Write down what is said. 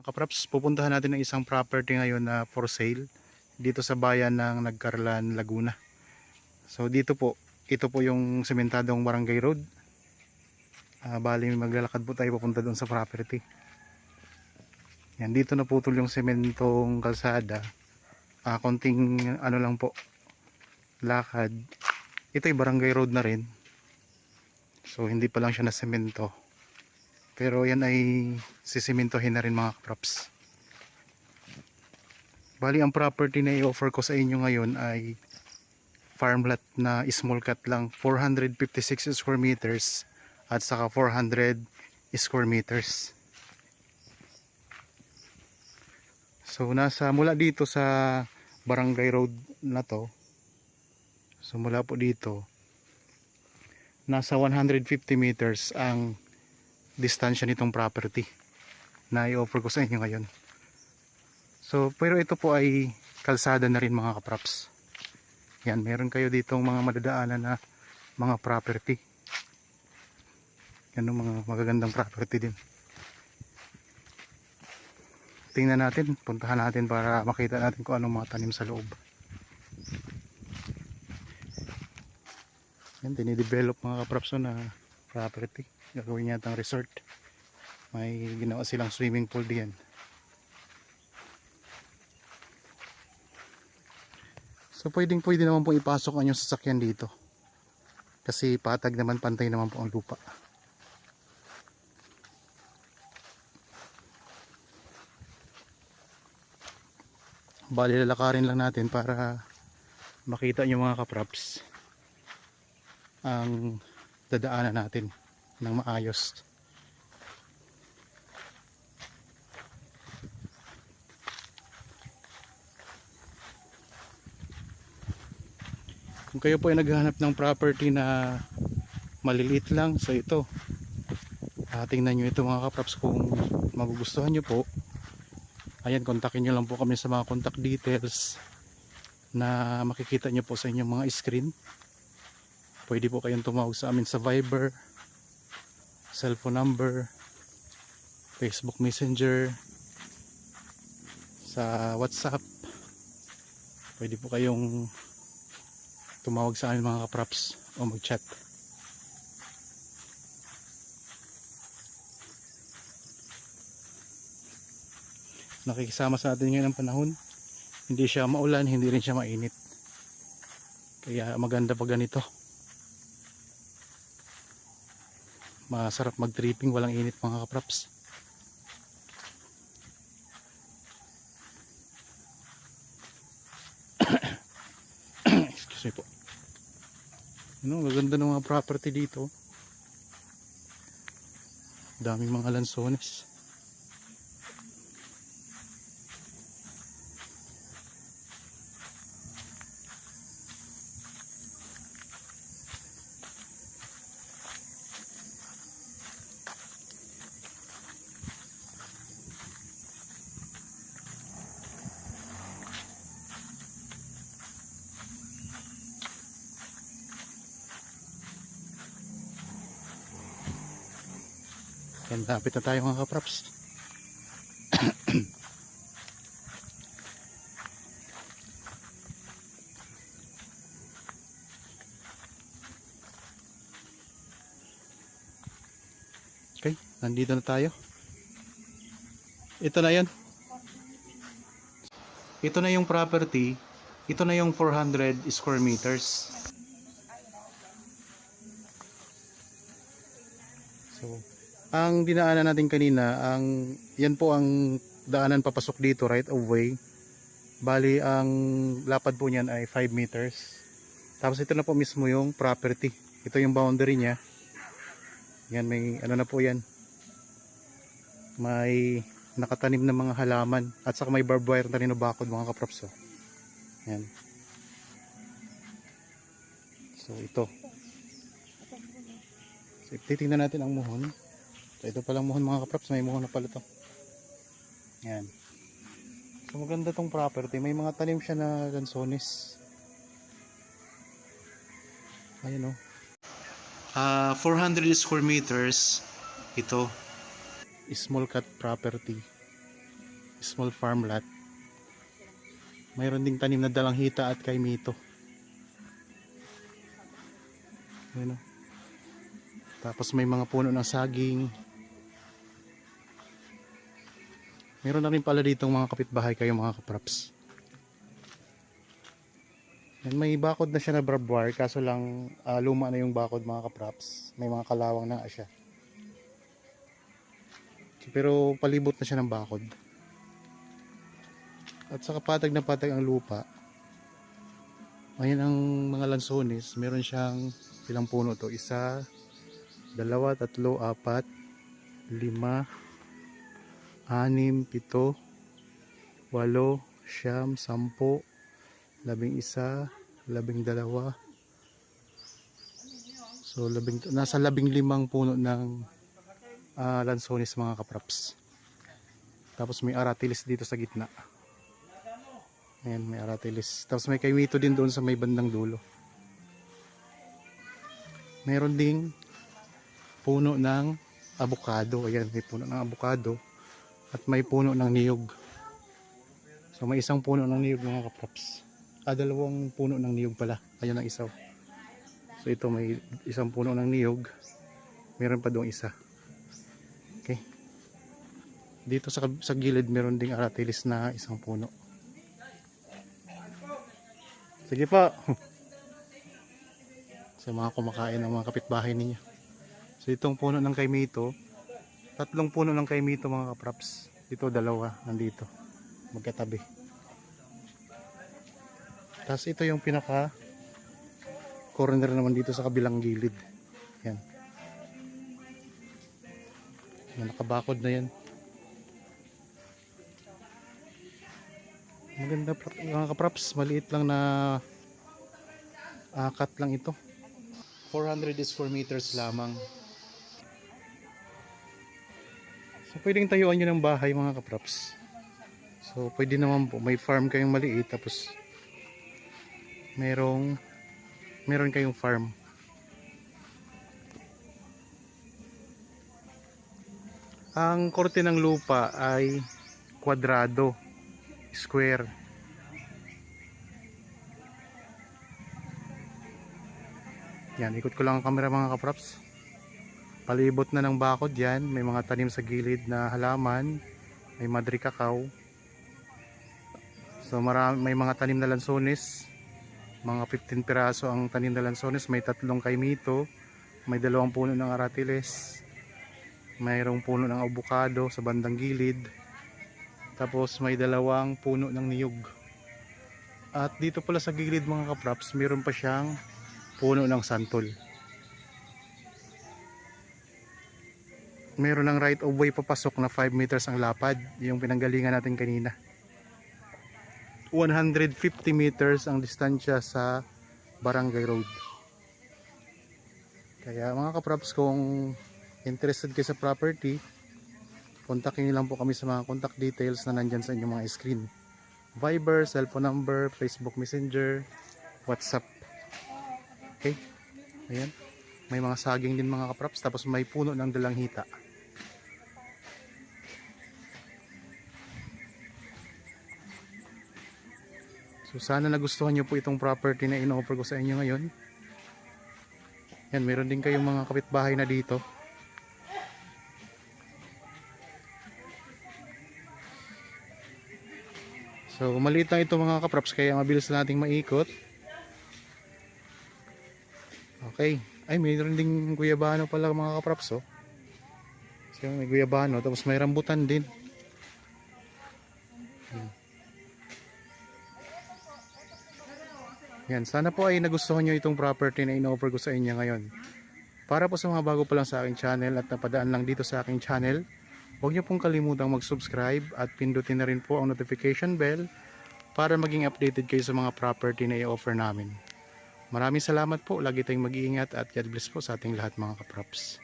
kapraps, pupuntahan natin ng isang property ngayon na for sale dito sa bayan ng Nagcarlan, Laguna. So dito po, ito po yung sementadong barangay road. Bali maglalakad po tayo papunta doon sa property. Yan, dito na putol yung sementong kalsada. Konting ano lang po, lakad. Ito yung barangay road na rin. So hindi pa lang siya na semento. Pero yan ay sisimintohin na rin mga kapraps. Bali ang property na i-offer ko sa inyo ngayon ay farmland na small cut lang, 456 square meters at saka 400 square meters. So mula dito sa barangay road na to, so mula po dito nasa 150 meters ang distansya nitong property na i-offer ko sa inyo ngayon. So pero ito po ay kalsada na rin mga kapraps. Yan, meron kayo ditong mga madadaanan na mga property. Yan yung mga magagandang property din. Tingnan natin, puntahan natin para makita natin kung anong mga tanim sa loob. Yan, dinidevelop mga kapraps na property. Gagawin yatang resort. May ginawa silang swimming pool diyan. So pwede naman pong ipasok ang inyong sasakyan dito. Kasi patag naman, pantay naman po ang lupa. Bali lalakarin lang natin para makita nyo mga kapraps ang dadaanan natin ng maayos. Kung kayo po ay naghahanap ng property na maliliit lang, so ito, tingnan nyo ito mga kapraps. Kung magugustuhan nyo po, ayan, kontakin nyo lang po kami sa mga contact details na makikita nyo po sa inyong mga screen. Pwede po kayong tumawag sa amin sa Viber, cellphone number, Facebook Messenger, sa WhatsApp. Pwede po kayong tumawag sa amin mga kapraps o mag-chat. Nakikisama sa atin ngayon ang panahon. Hindi siya maulan, hindi rin siya mainit. Kaya maganda pa ganito. Masarap mag-tripping, walang init mga kapraps. Excuse me po. Maganda ng mga property dito. Daming mga lansones. Yan, lapit na tayo mga kapraps. Okay, nandito na tayo. Ito na yan. Ito na yung property. Ito na yung 400 square meters. So ang dinaanan natin kanina, yan po ang daanan papasok dito, right of way. Bali ang lapad po niyan ay 5 meters. Tapos ito na po mismo yung property. Ito yung boundary niya. Yan, may ano na po yan. May nakatanim na mga halaman at saka may barbed wire na rin na bakod mga kapraps. Yan. So ito. So titingnan natin ang muhon. So ito palang muhon mga kapraps, may muhon na pala to. Yan. So maganda tong property, may mga tanim siya na lansones. Ayun o. 400 square meters. Ito, small cut property. Small farm lot. Mayroon ding tanim na dalanghita at kaimito. Ayan, oh. Tapos may mga puno ng saging. Meron na rin pala ditong mga kapitbahay kayo mga kapraps. Yan, may bakod na siya na barbed wire, kaso lang luma na yung bakod mga kapraps. May mga kalawang na siya. Pero palibot na siya ng bakod. At saka patag na patag ang lupa. Ayan ang mga lansones. Meron siyang ilang puno to? 1, 2, 3, 4, 5, 6, 7, 8, 9, 10, 11, 12, so nasa 15 puno ng lansones mga kapraps. Tapos may aratilis dito sa gitna. Ayan, may aratilis. Tapos may kaimito din doon sa may bandang dulo. Meron ding puno ng avocado. Ayan, may puno ng avocado. At may puno ng niyog. So may isang puno ng niyog mga kapraps. 2 puno ng niyog pala. Ayun ang isaw. So ito may isang puno ng niyog. Meron pa doong isa. Okay. Dito sa gilid meron ding aratilis na isang puno. Sige pa. Sa mga kumakain ng mga kapitbahay ninyo. So itong puno ng kaimito, 3 puno ng kaimito mga kapraps. Ito 2 nandito. Magkatabi. Tapos ito yung pinaka corner naman dito sa kabilang gilid. Yan. Nakabakod na yan. Maganda mga kapraps, maliit lang na cut lang ito. 400 square meters lamang. So pwedeng tayuan nyo ng bahay mga kapraps. So pwede naman po, may farm kayong maliit tapos meron kayong farm. Ang korte ng lupa ay kwadrado, square. Yan, ikot ko lang ang camera mga kapraps. Palibot na ng bakod yan. May mga tanim sa gilid na halaman. May madri cacao. So may mga tanim na lansones. Mga 15 piraso ang tanim na lansones. May 3 kaimito. May 2 puno ng aratiles. Mayroong puno ng avocado sa bandang gilid. Tapos may 2 puno ng niyog. At dito pala sa gilid mga kapraps, mayroon pa siyang puno ng santol. Meron ng right of way papasok na 5 meters ang lapad, yung pinanggalingan natin kanina. 150 meters ang distansya sa Barangay Road. Kaya mga kapraps, kung interested kayo sa property, kontakin nyo lang po kami sa mga contact details na nandyan sa inyong mga screen. Viber, cellphone number, Facebook Messenger, WhatsApp. Okay, ayan. May mga saging din mga kapraps, tapos may puno ng dalanghita. So sana nagustuhan nyo po itong property na in-offer ko sa inyo ngayon. Yan, meron din kayong mga kapitbahay na dito. So maliit lang ito mga kapraps, kaya mabilis nating maikot. Okay. Ay, mayroon ding guyabano pala mga kapraps, oh. So, may guyabano, tapos may rambutan din. Yan, sana po ay nagustuhan nyo itong property na in-offer ko sa inyo ngayon. Para po sa mga bago pa lang sa aking channel at napadaan lang dito sa aking channel, huwag nyo pong kalimutang mag-subscribe at pindutin na rin po ang notification bell para maging updated kayo sa mga property na i-offer namin. Maraming salamat po, lagi tayong mag-iingat at God bless po sa ating lahat mga kapraps.